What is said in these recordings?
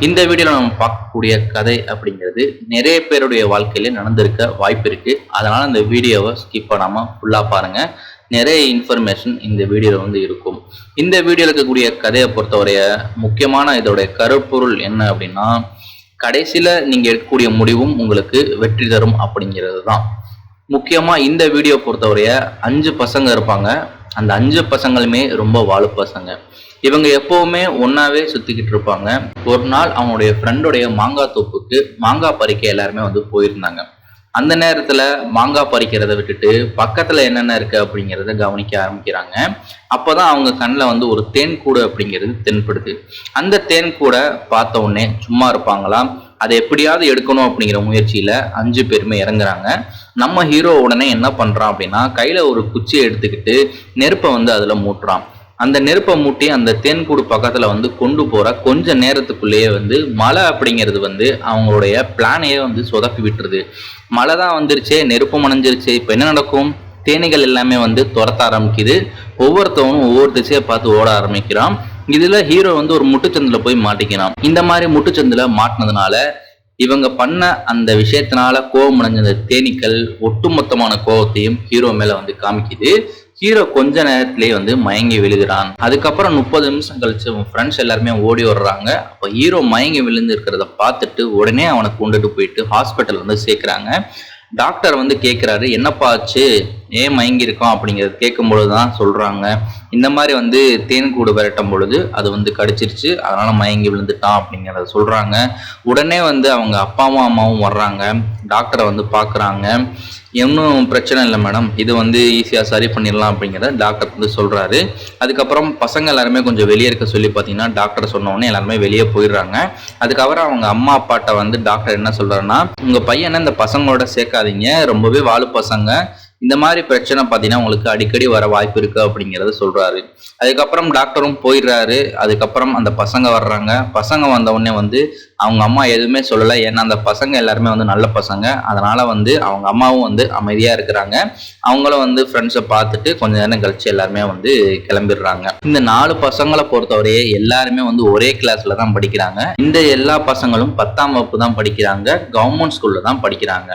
இந்த வீடியோல நம்ம பார்க்கக்கூடிய கதை அப்படிங்கிறது நிறைய பேருடைய வாழ்க்கையில நடந்திருக்க வாய்ப்பு இருக்கு. அதனால இந்த வீடியோவை ஸ்கிப் பண்ணாம ஃபுல்லா பாருங்க. நிறைய இன்ஃபர்மேஷன் இந்த வீடியோல இருக்கும். இந்த வீடியோல இருக்கக்கூடிய கதையை பொறுத்தவரைய முக்கியமான இதோடைய கருப்பொருள் என்ன அப்படின்னா, கடைசியில நீங்க எடுக்கக்கூடிய முடிவும் உங்களுக்கு வெற்றி தரும் அப்படிங்கிறது தான். முக்கியமா இந்த வீடியோ பொறுத்தவரைய 5 பசங்க இருப்பாங்க. அந்த 5 பசங்களுமே ரொம்ப வாழு பசங்க. இவங்க எப்பவுமே ஒன்னாவே சுத்திக்கிட்டு இருப்பாங்க. ஒரு நாள் அவனுடைய ஃப்ரெண்டோடைய மாங்காய் தோப்புக்கு மாங்காய் பறிக்க எல்லாருமே போயிருந்தாங்க. அந்த நேரத்துல மாங்காய் பறிக்கிறத விட்டுட்டு பக்கத்துல என்னென்ன இருக்கு அப்படிங்கிறத கவனிக்க ஆரம்பிக்கிறாங்க. அப்பதான் அவங்க கண்ணில் ஒரு தேன் கூடு அப்படிங்கிறது தென்படுது. அந்த தேன் கூடை பார்த்த உடனே சும்மா இருப்பாங்களாம், அதை எப்படியாவது எடுக்கணும் அப்படிங்கிற முயற்சியில 5 பேருமே இறங்குறாங்க. நம்ம ஹீரோ உடனே என்ன பண்றான் அப்படின்னா, கையில ஒரு குச்சியை எடுத்துக்கிட்டு நெருப்பை அதுல மூட்டுறான். அந்த நெருப்பை மூட்டி அந்த தேன்கூடு பக்கத்துல கொண்டு போற கொஞ்ச நேரத்துக்குள்ளேயே மழை அப்படிங்கிறது அவங்களுடைய பிளானையே சொதப்பி விட்டுருது. மழை தான் வந்துருச்சே, நெருப்பு மணைஞ்சிருச்சு, இப்ப என்ன நடக்கும்? தேனீகள் எல்லாமே துரத்த ஆரம்பிக்குது. ஒவ்வொருத்தவனும் ஒவ்வொரு திசையை பார்த்து ஓட ஆரம்பிக்கிறான். இதுல ஹீரோ ஒரு முட்டுச்சந்துல போய் மாட்டிக்கிறான். இந்த மாதிரி முட்டுச்சந்துல மாட்டினதுனால இவங்க பண்ண அந்த விஷயத்தினால கோபம் அடைஞ்ச அந்த தேனீக்கள் ஒட்டுமொத்தமான கோபத்தையும் ஹீரோ மேல காமிக்குது. ஹீரோ கொஞ்ச நேரத்திலேயே மயங்கி விழுகிறான். அதுக்கப்புறம் 30 நிமிஷம் கழிச்சு அவன் ஃப்ரெண்ட்ஸ் எல்லாருமே ஓடி வர்றாங்க. அப்போ ஹீரோ மயங்கி விழுந்து இருக்கிறத பார்த்துட்டு உடனே அவனை கொண்டுட்டு போயிட்டு ஹாஸ்பிட்டல் சேர்க்குறாங்க. டாக்டர் கேட்குறாரு, என்னப்பா ஆச்சு, ஏன் மயங்கி இருக்கோம் அப்படிங்கிறது கேட்கும்பொழுது தான் சொல்றாங்க, இந்த மாதிரி தேன் கூடு விரட்டும் பொழுது அது கடிச்சிருச்சு, அதனால மயங்கி விழுந்துட்டான் அப்படிங்கிறத சொல்றாங்க. உடனே அவங்க அப்பாவும் அம்மாவும் வர்றாங்க. டாக்டரை பார்க்குறாங்க. இன்னும் பிரச்சனை இல்லை மேடம், இது ஈஸியாக சரி பண்ணிடலாம் அப்படிங்கிறத டாக்டர் சொல்றாரு. அதுக்கப்புறம் பசங்க எல்லாருமே கொஞ்சம் வெளியே இருக்க சொல்லி பார்த்தீங்கன்னா டாக்டர் சொன்ன உடனே எல்லாருமே வெளியே போயிடுறாங்க. அதுக்கப்புறம் அவங்க அம்மா அப்பாட்ட டாக்டர் என்ன சொல்றாருன்னா, உங்க பையனை இந்த பசங்களோட சேர்க்காதீங்க, ரொம்பவே வாழு பசங்க, இந்த மாதிரி பிரச்சனை பார்த்தீங்கன்னா உங்களுக்கு அடிக்கடி வர வாய்ப்பு இருக்கு அப்படிங்கிறத சொல்றாரு. அதுக்கப்புறம் டாக்டரும் போயிடுறாரு. அதுக்கப்புறம் அந்த பசங்க வர்றாங்க. பசங்க வந்த உடனே அவங்க அம்மா எதுவுமே சொல்லலை. ஏன்னா அந்த பசங்க எல்லாருமே நல்ல பசங்க. அதனால அவங்க அம்மாவும் அமைதியா இருக்கிறாங்க. அவங்களும் ஃப்ரெண்ட்ஸை பார்த்துட்டு கொஞ்ச நேரம் கழிச்சு எல்லாருமே கிளம்பிடுறாங்க. இந்த 4 பசங்களை பொறுத்தவரையே எல்லாருமே ஒரே கிளாஸ்ல தான் படிக்கிறாங்க. இந்த எல்லா பசங்களும் 10ஆம் வகுப்பு தான் படிக்கிறாங்க. கவர்மெண்ட் ஸ்கூல்ல தான் படிக்கிறாங்க.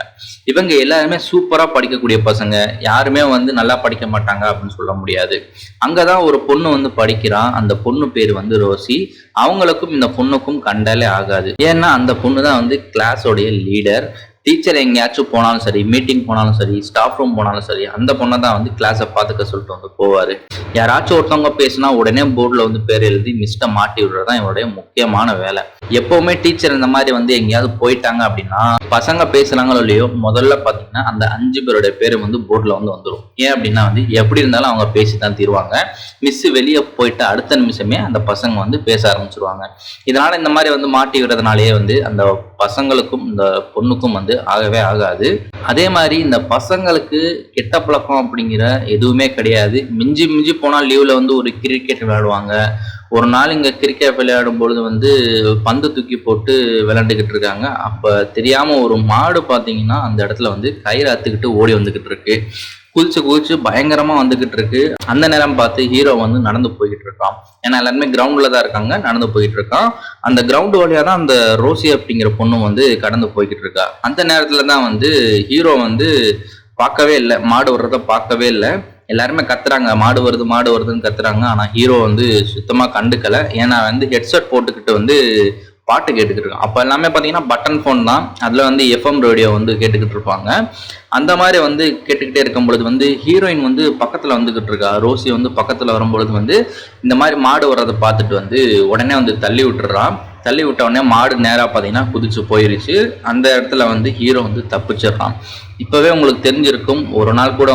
இவங்க எல்லாருமே சூப்பரா படிக்கக்கூடிய பசங்க. யாருமே நல்லா படிக்க மாட்டாங்க அப்படின்னு சொல்ல முடியாது. அங்கதான் ஒரு பொண்ணு படிக்கிறான். அந்த பொண்ணு பேரு ரோசி. அவங்களுக்கும் இந்த பொண்ணுக்கும் கண்டாலே ஆகாது. ஏன்னா அந்த பொண்ணு தான் கிளாஸோடைய லீடர். டீச்சர் எங்கேயாச்சும் போனாலும் சரி, மீட்டிங் போனாலும் சரி, ஸ்டாஃப் ரூம் போனாலும் சரி, அந்த பொண்ணை தான் கிளாஸை பார்த்துக்க சொல்லிட்டு போவாரு. யாராச்சும் ஒருத்தவங்க பேசினா உடனே போர்டில் பேர் எழுதி மிஸ்ட மாட்டி விடுறதுதான் இவருடைய முக்கியமான வேலை. எப்பவுமே டீச்சர் இந்த மாதிரி எங்கேயாவது போயிட்டாங்க அப்படின்னா பசங்க பேசுறாங்களோ இல்லையோ, முதல்ல பாத்தீங்கன்னா அந்த 5 பேருடைய பேரு போர்டில் வந்துடும். ஏன் அப்படின்னா எப்படி இருந்தாலும் அவங்க பேசித்தான் தீருவாங்க. மிஸ் வெளியே போயிட்டு அடுத்த நிமிஷமே அந்த பசங்க பேச ஆரம்பிச்சிருவாங்க. இதனால இந்த மாதிரி மாட்டி விடுறதுனாலேயே அந்த பசங்களுக்கும் இந்த பொண்ணுக்கும் ஆகவே ஆகாது. அதே மாதிரி இந்த பசங்களுக்கு கெட்ட பழக்கம் அப்படிங்கிற எதுவுமே கிடையாது. மிஞ்சி மிஞ்சி போனால் லீவ்ல ஒரு கிரிக்கெட் விளையாடுவாங்க. ஒரு நாள் இங்க கிரிக்கெட் விளையாடும் பொழுது பந்து தூக்கி போட்டு விளையாண்டுக்கிட்டு இருக்காங்க. அப்ப தெரியாம ஒரு மாடு பாத்தீங்கன்னா அந்த இடத்துல கயிறு அத்துக்கிட்டு ஓடி வந்துகிட்டு இருக்கு. குதிச்சு பயங்கரமா வந்துகிட்டு இருக்கு. அந்த நேரம் பார்த்து ஹீரோ நடந்து போய்கிட்டு இருக்கான். ஏன்னா எல்லாருமே கிரவுண்ட்ல தான் இருக்காங்க. நடந்து போயிட்டு இருக்கான். அந்த கிரவுண்ட் வழியா தான் அந்த ரோசி அப்படிங்கிற பொண்ணு கடந்து போய்கிட்டு இருக்கா. அந்த நேரத்துல தான் ஹீரோ பார்க்கவே இல்லை, மாடு வர்றத பார்க்கவே இல்லை. எல்லாருமே கத்துறாங்க, மாடு வருது மாடு வருதுன்னு கத்துறாங்க. ஆனா ஹீரோ சுத்தமா கண்டுக்கல. ஏன்னா ஹெட்செட் போட்டுக்கிட்டு பாட்டு கேட்டுக்கிட்டு இருக்கான். அப்ப எல்லாமே பாத்தீங்கன்னா பட்டன் போன் தான். அதுல எஃப்எம் ரேடியோ கேட்டுக்கிட்டு இருப்பாங்க. அந்த மாதிரி கேட்டுக்கிட்டே இருக்கும் பொழுது ஹீரோயின் பக்கத்துல வந்துகிட்டு இருக்கா. ரோசி பக்கத்துல வரும்பொழுது இந்த மாதிரி மாடு வர்றதை பார்த்துட்டு உடனே தள்ளி விட்டுறான். தள்ளி விட்ட உடனே மாடு நேரா பாத்தீங்கன்னா குதிச்சு போயிருச்சு. அந்த இடத்துல ஹீரோ தப்பிச்சிடறான். இப்பவே உங்களுக்கு தெரிஞ்சிருக்கும், ஒரு நாள் கூட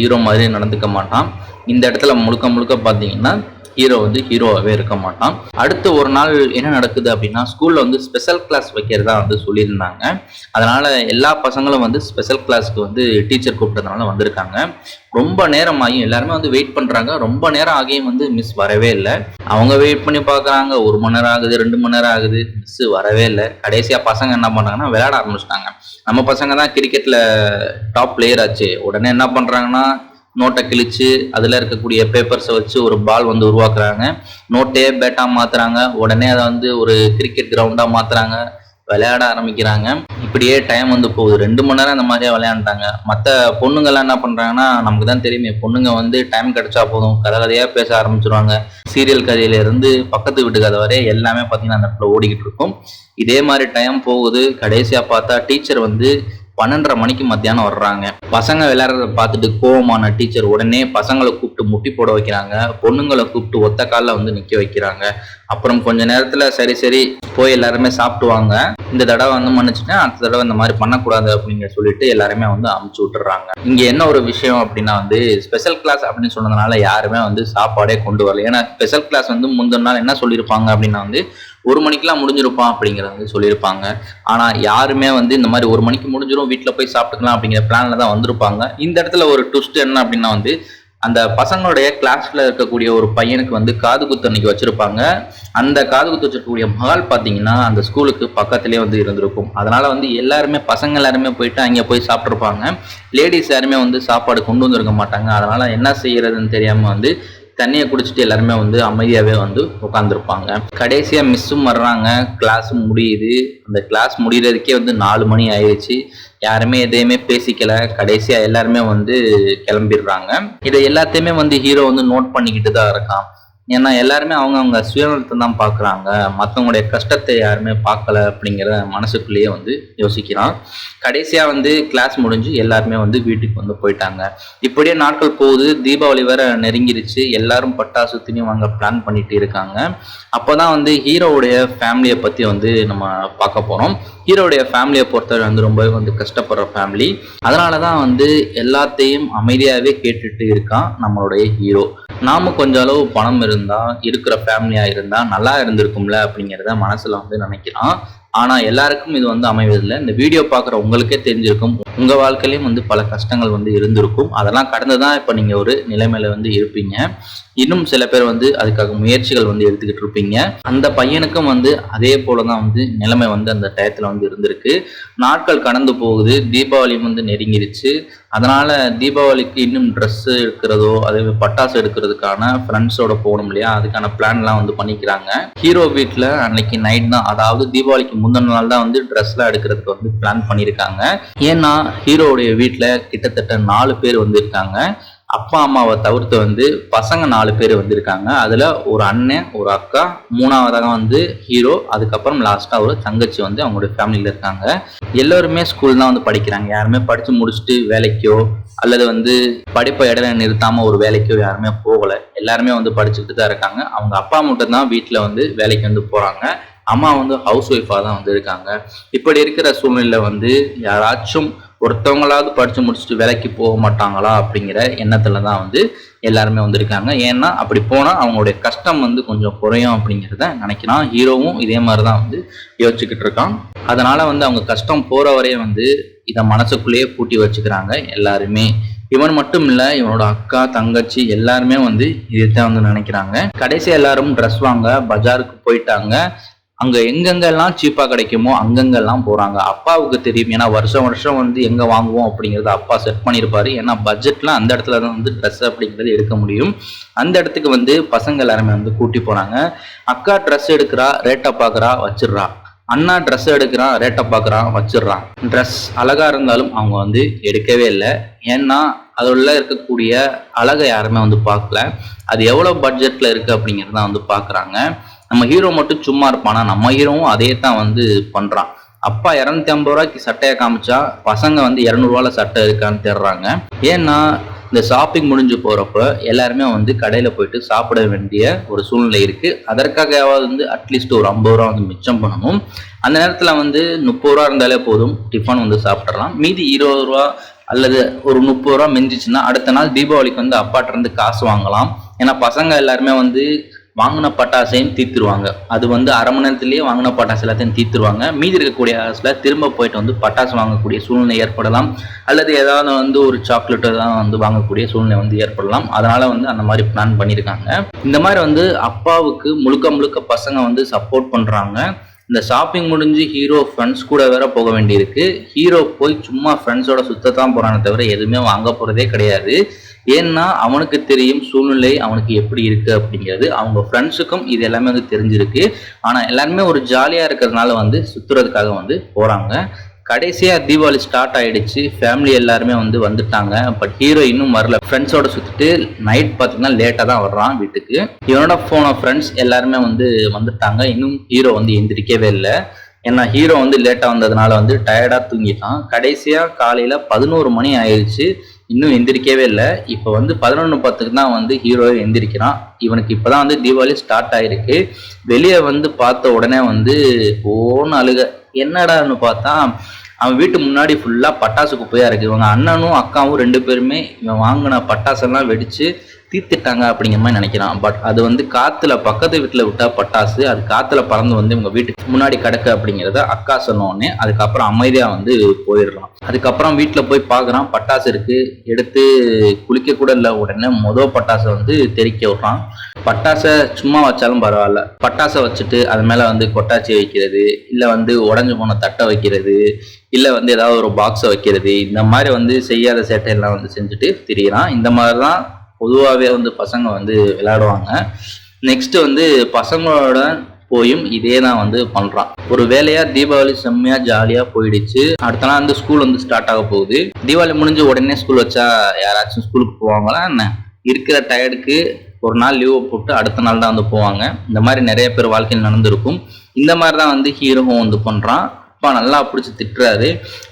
ஹீரோ மாதிரி நடந்துக்க மாட்டான். இந்த இடத்துல முழுக்க முழுக்க பாத்தீங்கன்னா ஹீரோ ஹீரோவாகவே இருக்க மாட்டான். அடுத்து ஒரு நாள் என்ன நடக்குது அப்படின்னா, ஸ்கூல்ல ஸ்பெஷல் கிளாஸ் வைக்கிறதா சொல்லியிருந்தாங்க. அதனால எல்லா பசங்களும் ஸ்பெஷல் கிளாஸ்க்கு டீச்சர் கூப்பிட்டதுனால வந்திருக்காங்க. ரொம்ப நேரம் ஆகியும் எல்லாருமே வெயிட் பண்றாங்க. ரொம்ப நேரம் ஆகியும் மிஸ் வரவே இல்லை. அவங்க வெயிட் பண்ணி பாக்குறாங்க. 1 மணி நேரம் ஆகுது, 2 மணி நேரம் ஆகுது, மிஸ் வரவே இல்லை. கடைசியா பசங்க என்ன பண்றாங்கன்னா விளையாட ஆரம்பிச்சிட்டாங்க. நம்ம பசங்க தான் கிரிக்கெட்ல டாப் பிளேயர் ஆச்சு. உடனே என்ன பண்றாங்கன்னா, நோட்டை கிழிச்சு அதில் இருக்கக்கூடிய பேப்பர்ஸை வச்சு ஒரு பால் வந்து உருவாக்குறாங்க. நோட்டே பேட்டாக மாற்றுறாங்க. உடனே அதை வந்து ஒரு கிரிக்கெட் கிரவுண்டாக மாற்றுறாங்க, விளையாட ஆரம்பிக்கிறாங்க. இப்படியே டைம் வந்து போகுது. 2 மணி நேரம் அந்த மாதிரியே விளையாண்டாங்க. மற்ற பொண்ணுங்கள்லாம் என்ன பண்ணுறாங்கன்னா, நமக்கு தான் தெரியுமே, பொண்ணுங்க வந்து டைம் கிடைச்சா போதும் கதையாக பேச ஆரம்பிச்சிருவாங்க. சீரியல் கதையிலேருந்து பக்கத்து வீட்டு கதை வரை எல்லாமே பார்த்தீங்கன்னா அந்த இடத்துல ஓடிக்கிட்டு இருக்கும். இதே மாதிரி டைம் போகுது. கடைசியாக பார்த்தா டீச்சர் வந்து 12:30 மணிக்கு மத்தியானம் வர்றாங்க. பசங்க விளையாடுறத பார்த்துட்டு கோவமான டீச்சர் உடனே பசங்களை கூப்பிட்டு முட்டி போட வைக்கிறாங்க. பொண்ணுங்களை கூப்பிட்டு ஒத்த காலில் வந்து நிற்க வைக்கிறாங்க. அப்புறம் கொஞ்ச நேரத்தில் சரி போய் எல்லாருமே சாப்பிட்டுவாங்க, இந்த தடவை வந்து மன்னிச்சுட்டேன், அடுத்த தடவை இந்த மாதிரி பண்ணக்கூடாது அப்படின்னு சொல்லிட்டு எல்லாருமே வந்து அமுச்சு விட்டுறாங்க. இங்கே என்ன ஒரு விஷயம் அப்படின்னா வந்து ஸ்பெஷல் கிளாஸ் அப்படின்னு சொன்னதுனால யாருமே வந்து சாப்பாடே கொண்டு வரல. ஏன்னா ஸ்பெஷல் கிளாஸ் வந்து முந்தின நாள் என்ன சொல்லியிருப்பாங்க அப்படின்னா வந்து 1 மணிக்கெல்லாம் முடிஞ்சிருப்பான் அப்படிங்கிறத வந்து சொல்லியிருப்பாங்க. ஆனால் யாருமே வந்து இந்த மாதிரி 1 மணிக்கு முடிஞ்சிடும், வீட்டில் போய் சாப்பிட்டுக்கலாம் அப்படிங்கிற பிளான்ல தான் வந்திருப்பாங்க. இந்த இடத்துல ஒரு ட்விஸ்ட் என்ன அப்படின்னா வந்து அந்த பசங்களுடைய கிளாஸ்ல இருக்கக்கூடிய ஒரு பையனுக்கு வந்து காது குத்து அன்னைக்கு வச்சிருப்பாங்க. அந்த காது குத்து வச்சிருக்கக்கூடிய மகள் பார்த்தீங்கன்னா அந்த ஸ்கூலுக்கு பக்கத்துலேயே வந்து இருந்திருக்கும். அதனால வந்து எல்லாருமே பசங்க எல்லாருமே போயிட்டு அங்கே போய் சாப்பிட்ருப்பாங்க. லேடிஸ் யாருமே வந்து சாப்பாடு கொண்டு வந்திருக்க மாட்டாங்க. அதனால என்ன செய்யறதுன்னு தெரியாம வந்து தண்ணியை குடிச்சிட்டு எல்லாருமே வந்து அமைதியாகவே வந்து உட்காந்துருப்பாங்க. கடைசியாக மிஸ்ஸும் வர்றாங்க, கிளாஸும் முடியுது. அந்த கிளாஸ் முடிகிறதுக்கே வந்து 4 மணி ஆயிடுச்சு. யாருமே எதையுமே பேசிக்கல. கடைசியாக எல்லாருமே வந்து கிளம்பிடுறாங்க. இதை எல்லாத்தையுமே வந்து ஹீரோ வந்து நோட் பண்ணிக்கிட்டு தான் இருக்கான். ஏன்னா எல்லாருமே அவங்க சுயநலத்தை தான் பார்க்குறாங்க, மற்றவங்களுடைய கஷ்டத்தை யாருமே பார்க்கல அப்படிங்கிற மனசுக்குள்ளேயே வந்து யோசிக்கிறான். கடைசியாக வந்து கிளாஸ் முடிஞ்சு எல்லாருமே வந்து வீட்டுக்கு வந்து போயிட்டாங்க. இப்படியே நாட்கள் போகுது. தீபாவளி வேற நெருங்கிருச்சு. எல்லாரும் பட்டாசு துணி வாங்க பிளான் பண்ணிட்டு இருக்காங்க. அப்போதான் வந்து ஹீரோவுடைய ஃபேமிலியை பற்றி வந்து நம்ம பார்க்க போகிறோம். ஹீரோடைய ஃபேமிலியை பொறுத்தவரை வந்து ரொம்பவே வந்து கஷ்டப்படுற ஃபேமிலி. அதனால தான் வந்து எல்லாத்தையும் அமைதியாகவே கேட்டுட்டு இருக்கான் நம்மளுடைய ஹீரோ. நாம கொஞ்சம் அளவு பணம் இருந்தா, இருக்கிற ஃபேமிலியா இருந்தா நல்லா இருந்திருக்கும்ல அப்படிங்கிறத மனசுல வந்து நினைக்கிறான். ஆனா எல்லாருக்கும் இது வந்து அமைவதில்லை. இந்த வீடியோ பார்க்குற உங்களுக்கே தெரிஞ்சிருக்கும், உங்க வாழ்க்கையிலையும் வந்து பல கஷ்டங்கள் வந்து இருந்திருக்கும். அதெல்லாம் கடந்துதான் இப்ப நீங்க ஒரு நிலைமையில வந்து இருப்பீங்க. இன்னும் சில பேர் வந்து அதுக்காக முயற்சிகள் வந்து எடுத்துக்கிட்டு இருப்பீங்க. அந்த பையனுக்கும் வந்து அதே போலதான் வந்து நிலைமை வந்து அந்த டயத்துல வந்து இருந்திருக்கு. நாட்கள் கடந்து போகுது. தீபாவளி வந்து நெருங்கிருச்சு. அதனால தீபாவளிக்கு இன்னும் ட்ரெஸ் எடுக்கிறதோ அதே பட்டாசு எடுக்கிறதுக்கான ஃப்ரெண்ட்ஸோட போகணும் இல்லையா, அதுக்கான பிளான்லாம் வந்து பண்ணிக்கிறாங்க. ஹீரோ வீட்டில் அன்னைக்கு நைட் தான், அதாவது தீபாவளிக்கு முந்தின நாள் தான் வந்து ட்ரெஸ்லாம் எடுக்கிறதுக்கு வந்து பிளான் பண்ணியிருக்காங்க. ஏன்னா ஹீரோவுடைய வீட்டில் கிட்டத்தட்ட 4 பேர் வந்து இருக்காங்க. அப்பா அம்மாவை தவிர்த்து வந்து பசங்க 4 பேர் வந்திருக்காங்க. அதில் ஒரு அண்ணன், ஒரு அக்கா, 3ஆவதாக வந்து ஹீரோ, அதுக்கப்புறம் லாஸ்ட்டாக ஒரு தங்கச்சி வந்து அவங்களுடைய ஃபேமிலியில் இருக்காங்க. எல்லோருமே ஸ்கூல் தான் வந்து படிக்கிறாங்க. யாருமே படித்து முடிச்சுட்டு வேலைக்கோ அல்லது வந்து படிப்பை இடையில நிறுத்தாமல் ஒரு வேலைக்கோ யாருமே போகலை. எல்லாருமே வந்து படிச்சுக்கிட்டு தான் இருக்காங்க. அவங்க அப்பா மட்டும் தான் வீட்டில் வந்து வேலைக்கு வந்து போகிறாங்க. அம்மா வந்து ஹவுஸ் ஒய்ஃபாக தான் வந்து இருக்காங்க. இப்படி இருக்கிற சூழ்நிலையில் வந்து யாராச்சும் ஒருத்தவங்களாவது படித்து முடிச்சுட்டு வேலைக்கு போக மாட்டாங்களா அப்படிங்கிற எண்ணத்துல தான் வந்து எல்லாருமே வந்திருக்காங்க. ஏன்னா அப்படி போனால் அவங்களுடைய கஷ்டம் வந்து கொஞ்சம் குறையும் அப்படிங்கிறத நினைக்கிறான். ஹீரோவும் இதே மாதிரி தான் வந்து யோசிச்சுக்கிட்டு இருக்கான். அதனால வந்து அவங்க கஷ்டம் போகிற வரைய வந்து இதை மனசுக்குள்ளேயே பூட்டி வச்சுக்கிறாங்க எல்லாருமே. இவன் மட்டும் இல்லை, இவனோட அக்கா, தங்கச்சி எல்லாருமே வந்து இதைத்தான் வந்து நினைக்கிறாங்க. கடைசி எல்லாரும் ட்ரெஸ் வாங்க பஜாருக்கு போயிட்டாங்க. அங்க எங்கெங்கெல்லாம் சீப்பா கிடைக்குமோ அங்கங்கெல்லாம் போறாங்க. அப்பாவுக்கு தெரியும், ஏன்னா வருஷம் வருஷம் வந்து எங்க வாங்குவோம் அப்படிங்கறத அப்பா செட் பண்ணியிருப்பாரு. ஏன்னா பட்ஜெட்லாம் அந்த இடத்துல தான் வந்து ட்ரெஸ் அப்படிங்கிறது எடுக்க முடியும். அந்த இடத்துக்கு வந்து பசங்க எல்லாருமே வந்து கூட்டி போறாங்க. அக்கா ட்ரெஸ் எடுக்கிறா, ரேட்டை பாக்குறா, வச்சிடுறா. அண்ணா ட்ரெஸ் எடுக்கிறான், ரேட்டை பார்க்குறான், வச்சிடுறான். ட்ரெஸ் அழகா இருந்தாலும் அவங்க வந்து எடுக்கவே இல்லை. ஏன்னா அதில் இருக்கக்கூடிய அழகை யாருமே வந்து பார்க்கல. அது எவ்வளோ பட்ஜெட்டில் இருக்குது அப்படிங்கிறத வந்து பார்க்குறாங்க. நம்ம ஹீரோ மட்டும் சும்மா இருப்பானா, நம்ம ஹீரோவும் அதே தான் வந்து பண்ணுறான். அப்பா 250 ரூபாய்க்கு சட்டையை காமிச்சா பசங்க வந்து 200 ரூபாயில் சட்டை இருக்கான்னு தேடுறாங்க. ஏன்னா இந்த ஷாப்பிங் முடிஞ்சு போகிறப்ப எல்லாருமே வந்து கடையில் போயிட்டு சாப்பிட வேண்டிய ஒரு சூழ்நிலை இருக்குது. அதற்காகவாவது வந்து அட்லீஸ்ட் ஒரு 50 ரூபா வந்து மிச்சம் பண்ணணும். அந்த நேரத்தில் வந்து 30 ரூபா இருந்தாலே போதும், டிஃபன் வந்து சாப்பிட்றலாம். மீதி 20 ரூபா அல்லது ஒரு 30 ரூபா மிஞ்சிச்சுன்னா அடுத்த நாள் தீபாவளிக்கு வந்து அப்பாட்ட இருந்து காசு வாங்கலாம். ஏன்னா பசங்க எல்லாருமே வந்து வாங்கின பட்டாசையும் தீர்த்துருவாங்க. அது வந்து அரை மணி நேரத்திலேயே வாங்கின பட்டாசு எல்லாத்தையும் தீர்த்துருவாங்க. மீதி இருக்கக்கூடிய காசுல திரும்ப போயிட்டு வந்து பட்டாசு வாங்கக்கூடிய சூழ்நிலை ஏற்படலாம். அல்லது ஏதாவது வந்து ஒரு சாக்லேட்டு தான் வந்து வாங்கக்கூடிய சூழ்நிலை வந்து ஏற்படலாம். அதனால வந்து அந்த மாதிரி பிளான் பண்ணியிருக்காங்க. இந்த மாதிரி வந்து அப்பாவுக்கு முழுக்க முழுக்க பசங்க வந்து சப்போர்ட் பண்றாங்க. இந்த ஷாப்பிங் முடிஞ்சு ஹீரோ ஃப்ரெண்ட்ஸ் கூட வேற போக வேண்டியிருக்கு. ஹீரோ போய் சும்மா ஃப்ரெண்ட்ஸோட சுத்தத்தான் போறானே தவிர எதுவுமே வாங்க போறதே கிடையாது. ஏன்னா அவனுக்கு தெரியும் சூழ்நிலை அவனுக்கு எப்படி இருக்கு அப்படிங்கிறது. அவங்க ஃப்ரெண்ட்ஸுக்கும் இது எல்லாமே வந்து தெரிஞ்சிருக்கு. ஆனா எல்லாருமே ஒரு ஜாலியா இருக்கிறதுனால வந்து சுத்துறதுக்காக வந்து போறாங்க. கடைசியா தீபாவளி ஸ்டார்ட் ஆயிடுச்சு. ஃபேமிலி எல்லாருமே வந்து வந்துட்டாங்க. பட் ஹீரோ இன்னும் வரல. ஃப்ரெண்ட்ஸோட சுத்திட்டு நைட் பார்த்தீங்கன்னா லேட்டாக தான் வர்றான் வீட்டுக்கு. இவனோட போன ஃப்ரெண்ட்ஸ் எல்லாருமே வந்து வந்துட்டாங்க. இன்னும் ஹீரோ வந்து எந்திரிக்கவே இல்லை. ஏன்னா ஹீரோ வந்து லேட்டாக வந்ததுனால வந்து டயர்டாக தூங்கிட்டான். கடைசியாக காலையில் 11 மணி ஆயிடுச்சு. இன்னும் எந்திரிக்கவே இல்லை. இப்போ வந்து 11:10க்கு தான் வந்து ஹீரோவே எந்திரிக்கிறான். இவனுக்கு இப்போதான் வந்து தீபாவளி ஸ்டார்ட் ஆயிருக்கு. வெளியே வந்து பார்த்த உடனே வந்து ஓன்னு அழுக. என்னடான்னு பார்த்தா அவன் வீட்டு முன்னாடி ஃபுல்லா பட்டாசு குப்பையா இருக்கு. இவங்க அண்ணனும் அக்காவும் 2 பேருமே இவன் வாங்கின பட்டாசெல்லாம் வெடிச்சு தீர்த்துட்டாங்க அப்படிங்கிற மாதிரி நினைக்கிறான். பட் அது வந்து காத்துல பக்கத்து வீட்டுல விட்டா பட்டாசு அது காத்துல பறந்து வந்து இவங்க வீட்டுக்கு முன்னாடி கிடக்கு அப்படிங்கிறத அக்கா சொன்னோடனே அதுக்கப்புறம் அமைதியா வந்து போயிடலாம். அதுக்கப்புறம் வீட்டுல போய் பாக்குறான் பட்டாசு இருக்கு. எடுத்து குளிக்க கூட இல்லை. உடனே பட்டாசை வந்து தெறிக்க விடுறான். பட்டாசை சும்மா வச்சாலும் பரவாயில்ல, பட்டாசை வச்சுட்டு அது மேல வந்து கொட்டாச்சி வைக்கிறது, இல்ல வந்து உடஞ்சு போன தட்டை வைக்கிறது, இல்ல வந்து ஏதாவது ஒரு பாக்ஸை வைக்கிறது, இந்த மாதிரி வந்து செய்யாத சேட்டையெல்லாம் வந்து செஞ்சுட்டு திரியறான். இந்த மாதிரிதான் பொதுவாகவே வந்து பசங்க வந்து விளையாடுவாங்க. நெக்ஸ்ட் வந்து பசங்களோட போயும் இதே தான் வந்து பண்றான். ஒரு வேலையா தீபாவளி செம்மையா ஜாலியா போயிடுச்சு. அடுத்த நாள் வந்து ஸ்கூல் வந்து ஸ்டார்ட் ஆக போகுது. தீபாவளி முடிஞ்சு உடனே ஸ்கூல் வச்சா யாராச்சும் ஸ்கூலுக்கு போவாங்களா என்ன? இருக்கிற டயர்டுக்கு ஒரு நாள் லீவை போட்டு அடுத்த நாள் தான் வந்து போவாங்க. இந்த மாதிரி நிறைய பேர் வாழ்க்கையில் நடந்திருக்கும். இந்த மாதிரி தான் வந்து ஹீரோவும் வந்து பண்றான். அப்பா நல்லா பிடிச்சி திட்டுறாரு.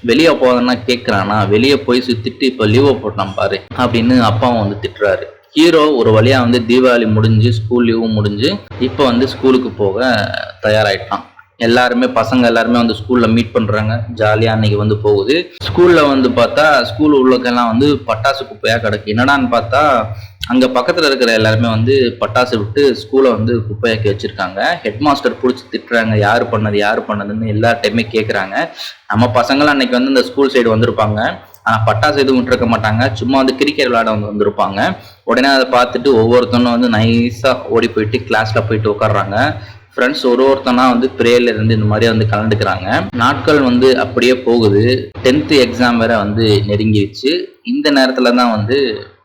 வெளியே போகிறதுனா கேட்குறானா, வெளியே போய் சுத்திட்டு இப்போ லீவை போட்டான் பாரு அப்படின்னு அப்பாவும் வந்து திட்டுறாரு. ஹீரோ ஒரு வழியா வந்து தீபாவளி முடிஞ்சு ஸ்கூல் லீவும் முடிஞ்சு இப்போ வந்து ஸ்கூலுக்கு போக தயாராயிட்டான். எல்லாருமே பசங்க எல்லாருமே வந்து ஸ்கூல்ல மீட் பண்றாங்க. ஜாலியா அன்னைக்கு வந்து போகுது. ஸ்கூல்ல வந்து பார்த்தா ஸ்கூல் உள்ளக்கெல்லாம் வந்து பட்டாசு குப்பையா கிடக்கு. என்னடான்னு பார்த்தா அங்க பக்கத்துல இருக்கிற எல்லாருமே வந்து பட்டாசு விட்டு ஸ்கூலை வந்து குப்பையாக்கி வச்சிருக்காங்க. ஹெட் மாஸ்டர் பிடிச்சி திட்டுறாங்க. யாரு பண்ணதுன்னு எல்லா டைமே கேட்குறாங்க. நம்ம பசங்களாம் அன்னைக்கு வந்து இந்த ஸ்கூல் சைடு வந்திருப்பாங்க. ஆனா பட்டாசு எதுவும் விட்டுருக்க மாட்டாங்க. சும்மா வந்து கிரிக்கெட் விளையாட வந்திருப்பாங்க. உடனே அதை பார்த்துட்டு ஒவ்வொருத்தனும் வந்து நைஸா ஓடி போயிட்டு கிளாஸ்ல போயிட்டு உட்காடுறாங்க. ஃப்ரெண்ட்ஸ் ஒருத்தனா வந்து பிரேயர்ல இருந்து இந்த மாதிரி வந்து கலந்துக்கிறாங்க. நாட்கள் வந்து அப்படியே போகுது. 10th எக்ஸாம் வேற வந்து நெருங்கிடுச்சு. இந்த நேரத்துல தான் வந்து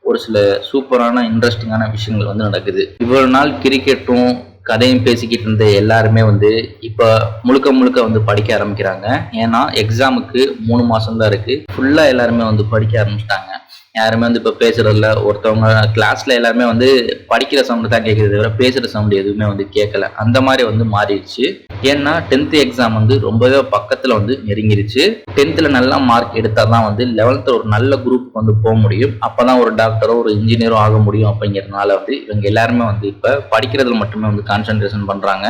ஒரு சில சூப்பரான இன்ட்ரெஸ்டிங்கான விஷயங்கள் வந்து நடக்குது. இவ்வளவு நாள் கிரிக்கெட்டும் கதையும் பேசிக்கிட்டு இருந்த எல்லாருமே வந்து இப்ப முழுக்க வந்து படிக்க ஆரம்பிக்கிறாங்க. ஏன்னா எக்ஸாமுக்கு 3 மாசம் தான் இருக்கு. ஃபுல்லா எல்லாருமே வந்து படிக்க ஆரம்பிச்சிட்டாங்க. யாருமே வந்து இப்போ பேசுறதில்ல. ஒருத்தவங்க கிளாஸ்ல எல்லாருமே வந்து படிக்கிற சவுண்டு தான் கேட்குறது தவிர பேசுகிற சவுண்டு எதுவுமே வந்து கேட்கல. அந்த மாதிரி வந்து மாறிடுச்சு. ஏன்னா 10th எக்ஸாம் வந்து ரொம்பவே பக்கத்தில் வந்து நெருங்கிடுச்சு. 10th நல்லா மார்க் எடுத்தால் தான் வந்து 11th ஒரு நல்ல குரூப் வந்து போக முடியும். அப்போ தான் ஒரு டாக்டரோ ஒரு இன்ஜினியரோ ஆக முடியும். அப்படிங்கிறதுனால வந்து இவங்க எல்லாருமே வந்து இப்போ படிக்கிறதுல மட்டுமே வந்து கான்சென்ட்ரேஷன் பண்ணுறாங்க.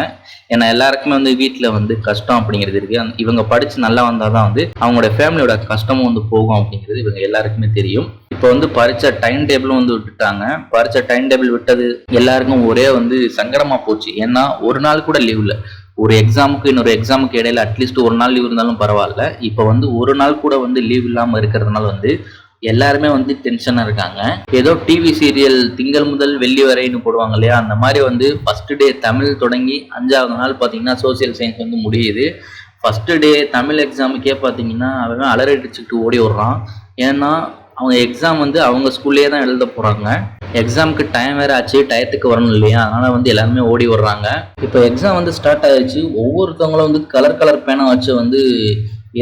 ஏன்னா எல்லாருக்குமே வந்து வீட்டில் வந்து கஷ்டம் அப்படிங்கிறது இருக்கு. இவங்க படித்து நல்லா வந்தால் தான் வந்து அவங்களோட ஃபேமிலியோட கஷ்டமும் வந்து போகும் அப்படிங்கிறது இவங்க எல்லாருக்குமே தெரியும். இப்போ வந்து பரீட்சை டைம் டேபிளும் வந்து விட்டுட்டாங்க. பரீட்சை டைம் டேபிள் விட்டது எல்லாருக்கும் ஒரே வந்து சங்கடமா போச்சு. ஏன்னா ஒரு நாள் கூட லீவ் இல்லை. ஒரு எக்ஸாமுக்கு இன்னொரு எக்ஸாமுக்கு இடையில அட்லீஸ்ட் ஒரு நாள் லீவ் இருந்தாலும் பரவாயில்ல. இப்போ வந்து ஒரு நாள் கூட வந்து லீவ் இல்லாமல் இருக்கிறதுனால வந்து எல்லாருமே வந்து டென்ஷனா இருக்காங்க. ஏதோ டிவி சீரியல் திங்கள் முதல் வெள்ளி வரைன்னு போடுவாங்க இல்லையா, அந்த மாதிரி வந்து ஃபர்ஸ்ட் டே தமிழ் தொடங்கி 5வது நாள் பார்த்தீங்கன்னா சோசியல் சயின்ஸ் வந்து முடியுது. ஃபர்ஸ்ட் டே தமிழ் எக்ஸாமுக்கே பார்த்தீங்கன்னா அவன் அலறடிச்சுக்கிட்டு ஓடி விடுறான். ஏன்னா அவங்க எக்ஸாம் வந்து அவங்க ஸ்கூல்லேயே தான் எழுத போகிறாங்க. எக்ஸாமுக்கு டைம் வேறு ஆச்சு, டயத்துக்கு வரணும் இல்லையா, அதனால் வந்து எல்லாருமே ஓடி வர்றாங்க. இப்போ எக்ஸாம் வந்து ஸ்டார்ட் ஆகிடுச்சு. ஒவ்வொருத்தவங்களும் வந்து கலர் பேனா வச்சு வந்து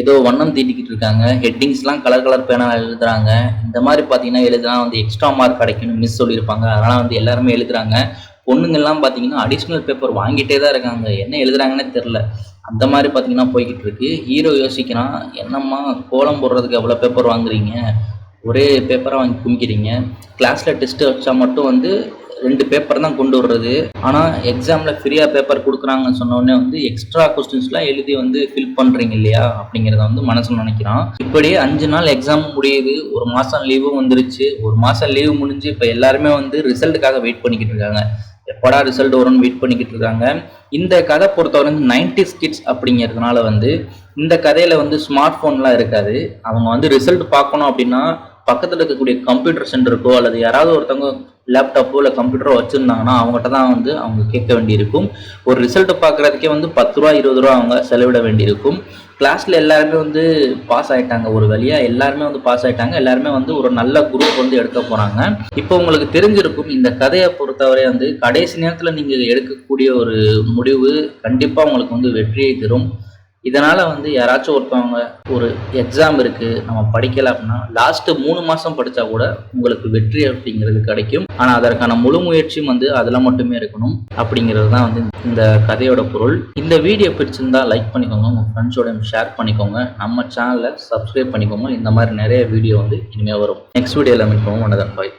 ஏதோ வண்ணம் தீட்டிக்கிட்டு இருக்காங்க. ஹெட்டிங்ஸ்லாம் கலர் பேனா எழுதுறாங்க. இந்த மாதிரி பார்த்தீங்கன்னா எழுதுனா வந்து எக்ஸ்ட்ரா மார்க் கிடைக்கும்னு மிஸ் சொல்லியிருப்பாங்க. அதனால் வந்து எல்லாருமே எழுதுறாங்க. பொண்ணுங்கள்லாம் பார்த்தீங்கன்னா அடிஷ்னல் பேப்பர் வாங்கிட்டே தான் இருக்காங்க. என்ன எழுதுறாங்கன்னே தெரில. அந்த மாதிரி பார்த்தீங்கன்னா போய்கிட்டு இருக்கு. ஹீரோ யோசிக்கிறான், என்னம்மா கோலம் போடுறதுக்கு எவ்வளோ பேப்பர் வாங்குறீங்க, ஒரே பேப்பராக வாங்கி குமிக்கிறீங்க. கிளாஸில் டெஸ்ட்டு வச்சா மட்டும் வந்து 2 பேப்பர் தான் கொண்டு வர்றது. ஆனால் எக்ஸாமில் ஃப்ரீயாக பேப்பர் கொடுக்குறாங்கன்னு சொன்னோடனே வந்து எக்ஸ்ட்ரா கொஸ்டின்ஸ்லாம் எழுதி வந்து ஃபில் பண்ணுறீங்க இல்லையா அப்படிங்கிறத வந்து மனசில் நினைக்கிறான். இப்படியே 5 நாள் எக்ஸாம் முடியுது. 1 மாதம் லீவும் வந்துருச்சு. 1 மாதம் லீவு முடிஞ்சு இப்போ எல்லாருமே வந்து ரிசல்ட்டுக்காக வெயிட் பண்ணிக்கிட்டு இருக்காங்க. எப்படா ரிசல்ட் வரும்னு வெயிட் பண்ணிக்கிட்டு இருக்காங்க. இந்த கதை பொறுத்தவரை 90s கிட்ஸ் அப்படிங்கிறதுனால வந்து இந்த கதையில வந்து ஸ்மார்ட் போன்லாம் இருக்காது. அவங்க வந்து ரிசல்ட் பார்க்கணும் அப்படின்னா பக்கத்தில் இருக்கக்கூடிய கம்ப்யூட்டர் சென்டருக்கோ அல்லது யாராவது ஒருத்தவங்க லேப்டாப்போ இல்லை கம்ப்யூட்டரோ வச்சுருந்தாங்கன்னா அவங்ககிட்ட தான் வந்து அவங்க கேட்க வேண்டியிருக்கும். ஒரு ரிசல்ட் பார்க்குறதுக்கே வந்து 10 ரூபா 20 ரூபா அவங்க செலவிட வேண்டியிருக்கும். கிளாஸில் எல்லாருமே வந்து பாஸ் ஆகிட்டாங்க, ஒரு வழியாக எல்லாருமே வந்து பாஸ் ஆகிட்டாங்க. எல்லாருமே வந்து ஒரு நல்ல குரூப் வந்து எடுக்க போகிறாங்க. இப்போ உங்களுக்கு தெரிஞ்சிருக்கும் இந்த கதையை பொறுத்தவரை வந்து கடைசி நேரத்தில் நீங்கள் எடுக்கக்கூடிய ஒரு முடிவு கண்டிப்பாக உங்களுக்கு வந்து வெற்றியை தரும். இதனால் வந்து யாராச்சும் ஒருத்தவங்க ஒரு எக்ஸாம் இருக்குது நம்ம படிக்கலை அப்படின்னா லாஸ்ட்டு 3 மாதம் படித்தா கூட உங்களுக்கு வெற்றி அப்படிங்கிறது கிடைக்கும். ஆனால் அதற்கான முழு முயற்சியும் வந்து அதில் மட்டுமே இருக்கணும் அப்படிங்கிறது தான் வந்து இந்த கதையோட பொருள். இந்த வீடியோ பிடிச்சிருந்தா லைக் பண்ணிக்கோங்க, உங்கள் ஃப்ரெண்ட்ஸோட ஷேர் பண்ணிக்கோங்க, நம்ம சேனலை சப்ஸ்கிரைப் பண்ணிக்கோங்க. இந்த மாதிரி நிறைய வீடியோ வந்து இனிமேல் வரும். நெக்ஸ்ட் வீடியோவில் மீட் பண்ணுவோம். பாய்.